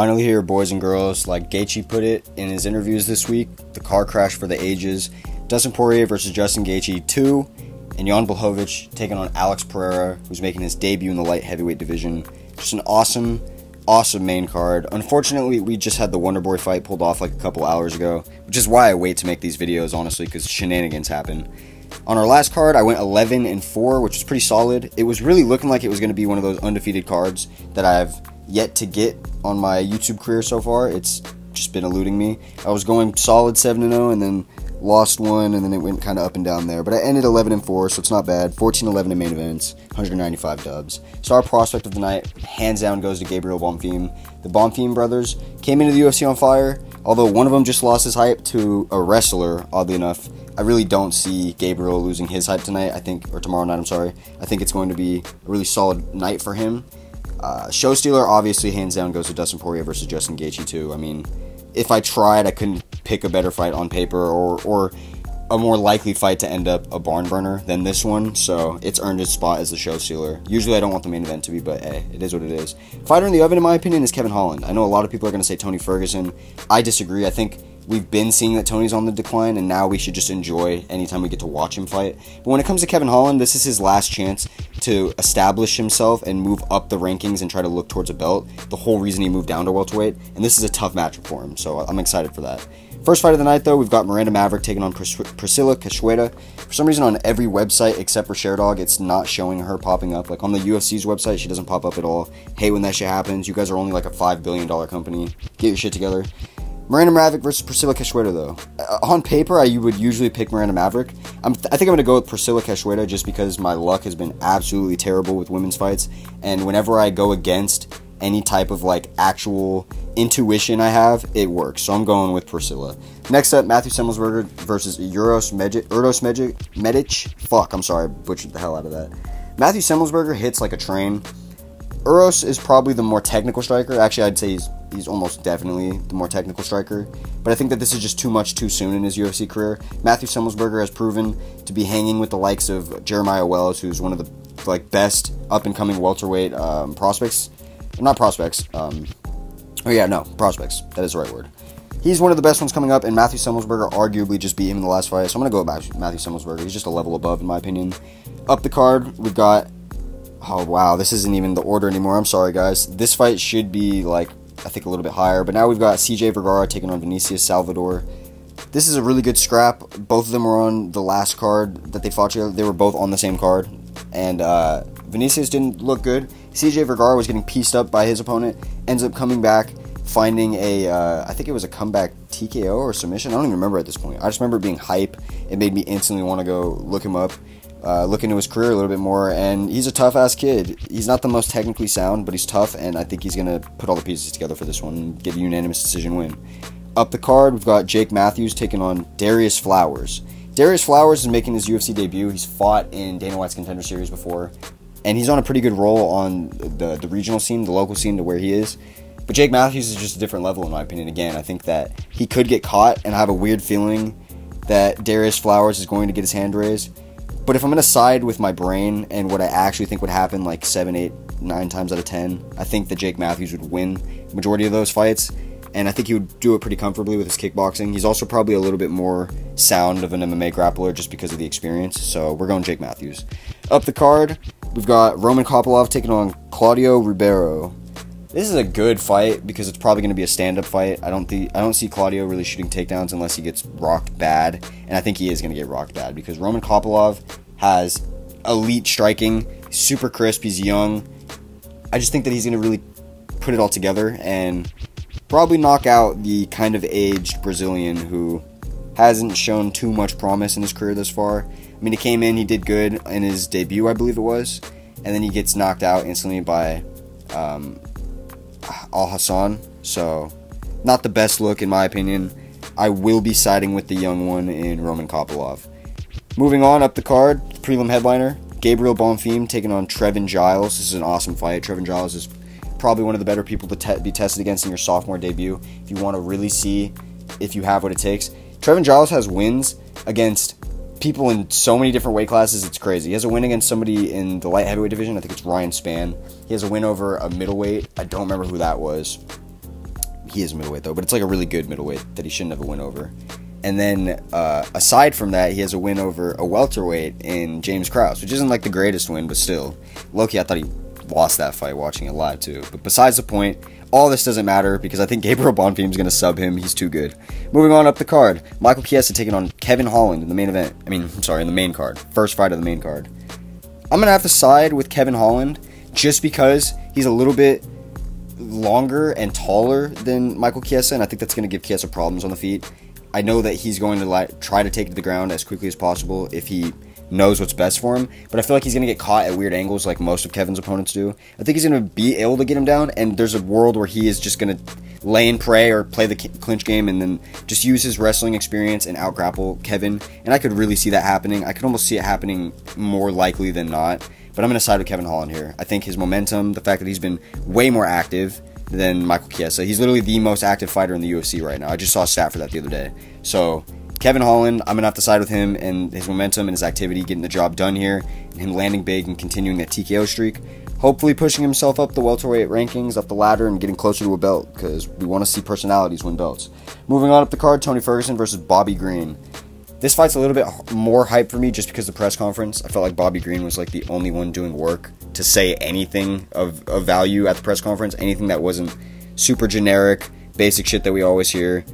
Finally here, boys and girls. Like Gaethje put it in his interviews this week, the car crash for the ages. Dustin Poirier versus Justin Gaethje 2, and Jan Blachowicz taking on Alex Pereira, who's making his debut in the light heavyweight division. Just an awesome main card. Unfortunately, we just had the Wonderboy fight pulled off like a couple hours ago, which is why I wait to make these videos, honestly, because shenanigans happen. On our last card, I went 11-4, which was pretty solid. It was really looking like it was going to be one of those undefeated cards that I've yet to get on my YouTube career so far. It's just been eluding me. I was going solid 7-0 and then lost one, and then it went kind of up and down there. But I ended 11-4, so it's not bad. 14-11 in main events, 195 dubs. Star prospect of the night, hands down, goes to Gabriel Bond. The Bond brothers came into the UFC on fire, although one of them just lost his hype to a wrestler, oddly enough. I really don't see Gabriel losing his hype tonight, or tomorrow night, I'm sorry. I think it's going to be a really solid night for him. Showstealer, obviously, hands down, goes to Dustin Poirier versus Justin Gaethje 2. I mean, if I tried, I couldn't pick a better fight on paper or a more likely fight to end up a barn burner than this one, so it's earned its spot as the Showstealer. Usually I don't want the main event to be, but hey, it is what it is. Fighter in the oven, in my opinion, is Kevin Holland. I know a lot of people are going to say Tony Ferguson. I disagree. I think we've been seeing that Tony's on the decline, and now we should just enjoy anytime we get to watch him fight. But when it comes to Kevin Holland, this is his last chance to establish himself and move up the rankings and try to look towards a belt. The whole reason he moved down to welterweight, and this is a tough matchup for him, so I'm excited for that. First fight of the night, though, we've got Miranda Maverick taking on Priscilla Cachoeira. For some reason, on every website except for Sherdog, it's not showing her popping up. Like on the UFC's website, she doesn't pop up at all. Hate when that shit happens. You guys are only like a $5 billion company. Get your shit together. Miranda Maverick versus Priscilla Cachoeira, though. On paper, I would usually pick Miranda Maverick. I think I'm going to go with Priscilla Cachoeira just because my luck has been absolutely terrible with women's fights. And whenever I go against any type of like actual intuition I have, it works. So I'm going with Priscilla. Next up, Matthew Semmler versus Uros Medic. Fuck, I'm sorry, I butchered the hell out of that. Matthew Semmler hits like a train. Uros is probably the more technical striker. Actually, I'd say he's almost definitely the more technical striker. But I think that this is just too much too soon in his UFC career. Matthew Semmler has proven to be hanging with the likes of Jeremiah Wells, who's one of the best up-and-coming welterweight prospects. Not prospects. Prospects. That is the right word. He's one of the best ones coming up, and Matthew Semmler arguably just beat him in the last fight. So I'm going to go with Matthew Semmler. He's just a level above, in my opinion. Up the card, we've got... Oh, wow, this isn't even the order anymore. I'm sorry, guys. This fight should be, I think a little bit higher. But now we've got CJ Vergara taking on Vinicius Salvador. This is a really good scrap. Both of them were on the last card that they fought each other. They were both on the same card. And Vinicius didn't look good. CJ Vergara was getting pieced up by his opponent. Ends up coming back, finding I think it was a comeback TKO or submission. I don't even remember at this point. I just remember it being hype. It made me instantly want to go look him up. Look into his career a little bit more, and he's a tough-ass kid. He's not the most technically sound, but he's tough, and I think he's going to put all the pieces together for this one and get a unanimous decision win. Up the card, we've got Jake Matthews taking on Darius Flowers. Darius Flowers is making his UFC debut. He's fought in Dana White's Contender Series before, and he's on a pretty good roll on the regional scene, the local scene to where he is. But Jake Matthews is just a different level, in my opinion. Again, I think that he could get caught, and I have a weird feeling that Darius Flowers is going to get his hand raised. But if I'm going to side with my brain and what I actually think would happen like 7, 8, 9 times out of 10, I think that Jake Matthews would win the majority of those fights. And I think he would do it pretty comfortably with his kickboxing. He's also probably a little bit more sound of an MMA grappler just because of the experience. So we're going Jake Matthews. Up the card, we've got Roman Coppola taking on Claudio Ribeiro. This is a good fight because it's probably going to be a stand-up fight. I don't see Claudio really shooting takedowns unless he gets rocked bad, and I think he is going to get rocked bad because Roman Kopylov has elite striking, super crisp, he's young. I just think that he's going to really put it all together and probably knock out the kind of aged Brazilian who hasn't shown too much promise in his career thus far. I mean, he came in, he did good in his debut, I believe it was, and then he gets knocked out instantly by Al Hassan, so not the best look in my opinion. I will be siding with the young one in Roman Kopylov. Moving on up the card, prelim headliner, Gabriel Bond taking on Trevin Giles. This is an awesome fight. Trevin Giles is probably one of the better people to be tested against in your sophomore debut if you want to really see if you have what it takes. Trevin Giles has wins against people in so many different weight classes, it's crazy. He has a win against somebody in the light heavyweight division. I think it's Ryan Spann. He has a win over a middleweight. I don't remember who that was. he is a middleweight though, but it's like a really good middleweight that he shouldn't have a win over. And then aside from that, he has a win over a welterweight in James Krause, which isn't like the greatest win, but still. Low-key, I thought he lost that fight watching it live too. But besides the point, all this doesn't matter because I think Gabriel Bond is going to sub him. He's too good. Moving on up the card, Michael Chiesa taking on Kevin Holland in the main event. In the main card. First fight of the main card. I'm going to have to side with Kevin Holland just because he's a little bit longer and taller than Michael Chiesa, and I think that's going to give Chiesa problems on the feet. I know that he's going to try to take it to the ground as quickly as possible if he knows what's best for him, but I feel like he's going to get caught at weird angles like most of Kevin's opponents do. I think he's going to be able to get him down, and there's a world where he is just going to lay and pray or play the clinch game and then just use his wrestling experience and out-grapple Kevin, and I could really see that happening. I could almost see it happening more likely than not, but I'm going to side with Kevin Holland here. I think his momentum, the fact that he's been way more active than Michael Chiesa. He's literally the most active fighter in the UFC right now. I just saw a stat for that the other day. So, Kevin Holland, I'm going to have to side with him and his momentum and his activity, getting the job done here, and him landing big and continuing that TKO streak. Hopefully pushing himself up the welterweight rankings, up the ladder, and getting closer to a belt, because we want to see personalities win belts. Moving on up the card, Tony Ferguson versus Bobby Green. This fight's a little bit more hype for me just because of the press conference. I felt like Bobby Green was like the only one doing work to say anything of value at the press conference, anything that wasn't super generic, basic shit that we always hear.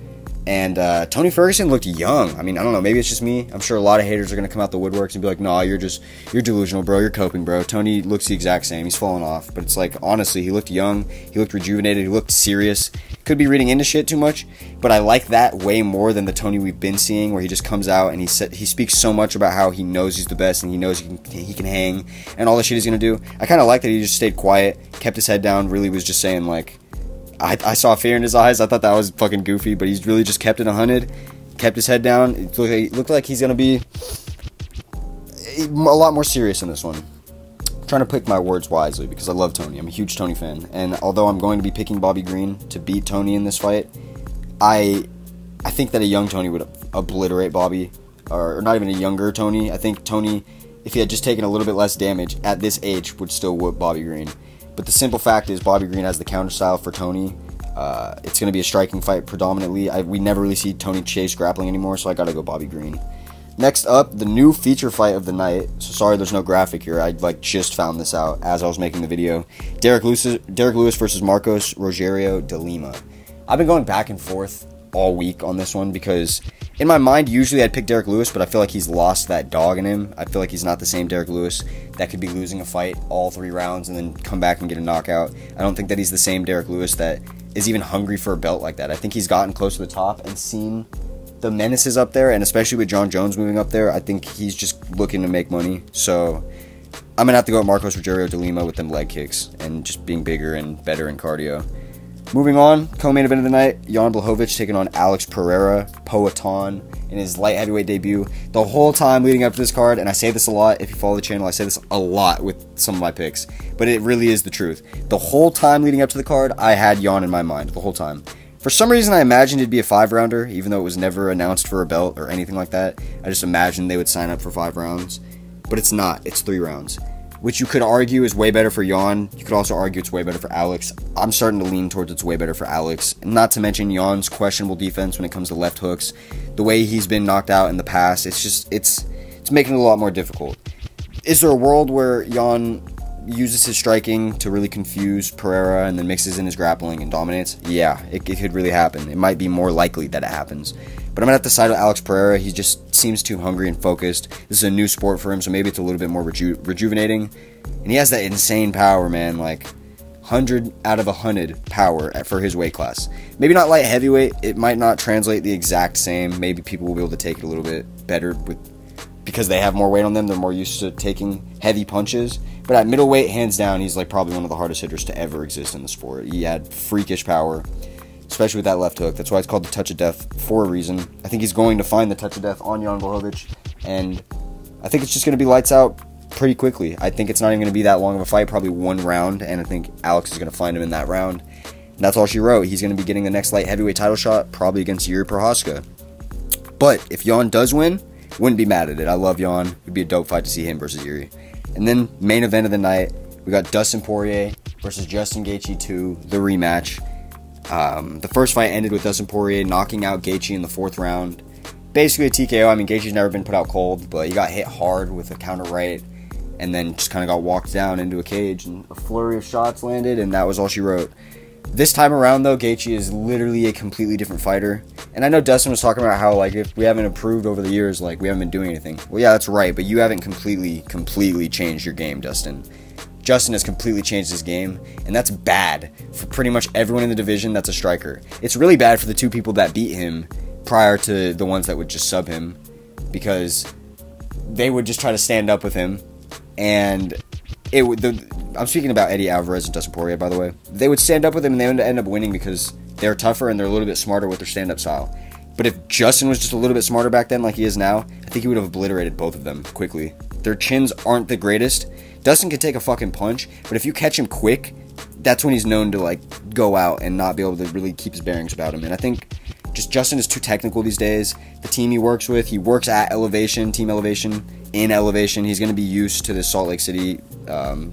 And Tony Ferguson looked young. I mean, I don't know, maybe it's just me. I'm sure a lot of haters are going to come out the woodworks and be like, nah, you're delusional, bro. You're coping, bro. Tony looks the exact same. He's fallen off. But it's like, honestly, he looked young. He looked rejuvenated. He looked serious. Could be reading into shit too much, but I like that way more than the Tony we've been seeing, where he just comes out and he speaks so much about how he knows he's the best and he knows he can hang and all the shit he's going to do. I kind of like that he just stayed quiet, kept his head down, really was just saying, like, I saw fear in his eyes. I thought that was fucking goofy, but he's really just kept it 100, kept his head down. It looked like he's going to be a lot more serious in this one. I'm trying to pick my words wisely because I love Tony. I'm a huge Tony fan, and although I'm going to be picking Bobby Green to beat Tony in this fight, I think that a young Tony would obliterate Bobby, or not even a younger Tony. I think Tony, if he had just taken a little bit less damage at this age, would still whoop Bobby Green. But the simple fact is Bobby Green has the counter style for Tony. It's going to be a striking fight predominantly. We never really see Tony chase grappling anymore, so I got to go Bobby Green. Next up, the new feature fight of the night. So sorry there's no graphic here. I just found this out as I was making the video. Derek Lewis versus Marcos Rogerio de Lima. I've been going back and forth all week on this one because in my mind, usually I'd pick Derek Lewis, but I feel like he's lost that dog in him. I feel like he's not the same Derek Lewis that could be losing a fight all 3 rounds and then come back and get a knockout. I don't think that he's the same Derek Lewis that is even hungry for a belt like that. I think he's gotten close to the top and seen the menaces up there, and especially with John Jones moving up there, I think he's just looking to make money. So I'm going to have to go with Marcos Rogerio de Lima with them leg kicks and just being bigger and better in cardio. Moving on, co-main event of the night, Jan Blachowicz taking on Alex Pereira, Poatan, in his light heavyweight debut. The whole time leading up to this card, and I say this a lot, if you follow the channel, I say this a lot with some of my picks, but it really is the truth. The whole time leading up to the card, I had Jan in my mind, the whole time. For some reason, I imagined it'd be a 5-rounder, even though it was never announced for a belt or anything like that. I just imagined they would sign up for 5 rounds, but it's not. It's 3 rounds, which you could argue is way better for Jan. You could also argue it's way better for Alex. I'm starting to lean towards it's way better for Alex. Not to mention Jan's questionable defense when it comes to left hooks. The way he's been knocked out in the past, it's making it a lot more difficult. Is there a world where Jan uses his striking to really confuse Pereira and then mixes in his grappling and dominates? Yeah, it could really happen. It might be more likely that it happens. But I'm going to have to side with Alex Pereira. He just seems too hungry and focused. This is a new sport for him, so maybe it's a little bit more rejuvenating. And he has that insane power, man, like 100 out of 100 power for his weight class. Maybe not light heavyweight. It might not translate the exact same. Maybe people will be able to take it a little bit better because they have more weight on them. They're more used to taking heavy punches. But at middleweight, hands down, he's like probably one of the hardest hitters to ever exist in the sport. He had freakish power, especially with that left hook. That's why it's called the touch of death for a reason. I think he's going to find the touch of death on Jan Blachowicz, and I think it's just going to be lights out pretty quickly. I think it's not even going to be that long of a fight, probably 1 round, and I think Alex is going to find him in that round. And that's all she wrote. He's going to be getting the next light heavyweight title shot, probably against Yuri Prochazka. But if Jan does win, wouldn't be mad at it. I love Jan. It'd be a dope fight to see him versus Yuri. And then main event of the night, we got Dustin Poirier versus Justin Gaethje 2, the rematch. The first fight ended with Dustin Poirier knocking out Gaethje in the 4th round. Basically a TKO. I mean, Gaethje's never been put out cold, but he got hit hard with a counter right, and then just kind of got walked down into a cage, and a flurry of shots landed, and that was all she wrote. This time around, though, Gaethje is literally a completely different fighter. And I know Dustin was talking about how, like, if we haven't improved over the years, like, we haven't been doing anything. Well, yeah, that's right, but you haven't completely changed your game, Dustin. Justin has completely changed his game, and that's bad for pretty much everyone in the division that's a striker. It's really bad for the 2 people that beat him prior to the ones that would just sub him, because they would just try to stand up with him, and it would... I'm speaking about Eddie Alvarez and Dustin Poirier, by the way. They would stand up with him, and they would end up winning because they're tougher and they're a little bit smarter with their stand-up style. But if Justin was just a little bit smarter back then like he is now, I think he would have obliterated both of them quickly. Their chins aren't the greatest. Dustin can take a fucking punch, but if you catch him quick, that's when he's known to, like, go out and not be able to really keep his bearings about him. And I think just Justin is too technical these days. The team he works with, he works at Elevation, Team Elevation, in Elevation. He's going to be used to the Salt Lake City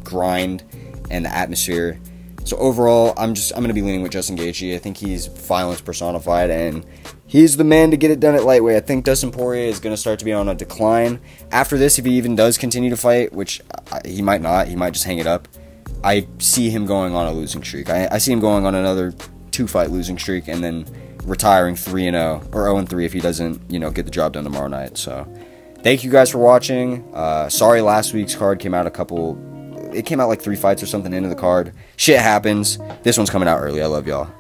grind and the atmosphere. So overall, I'm going to be leaning with Justin Gaethje. I think he's violence personified, and he's the man to get it done at lightweight. I think Dustin Poirier is going to start to be on a decline. After this, if he even does continue to fight, which he might not, he might just hang it up, I see him going on a losing streak. I see him going on another 2-fight losing streak and then retiring 3-0 or 0-3 if he doesn't, get the job done tomorrow night. So thank you guys for watching. Sorry last week's card came out it came out like 3 fights or something into the card. Shit happens. This one's coming out early. I love y'all.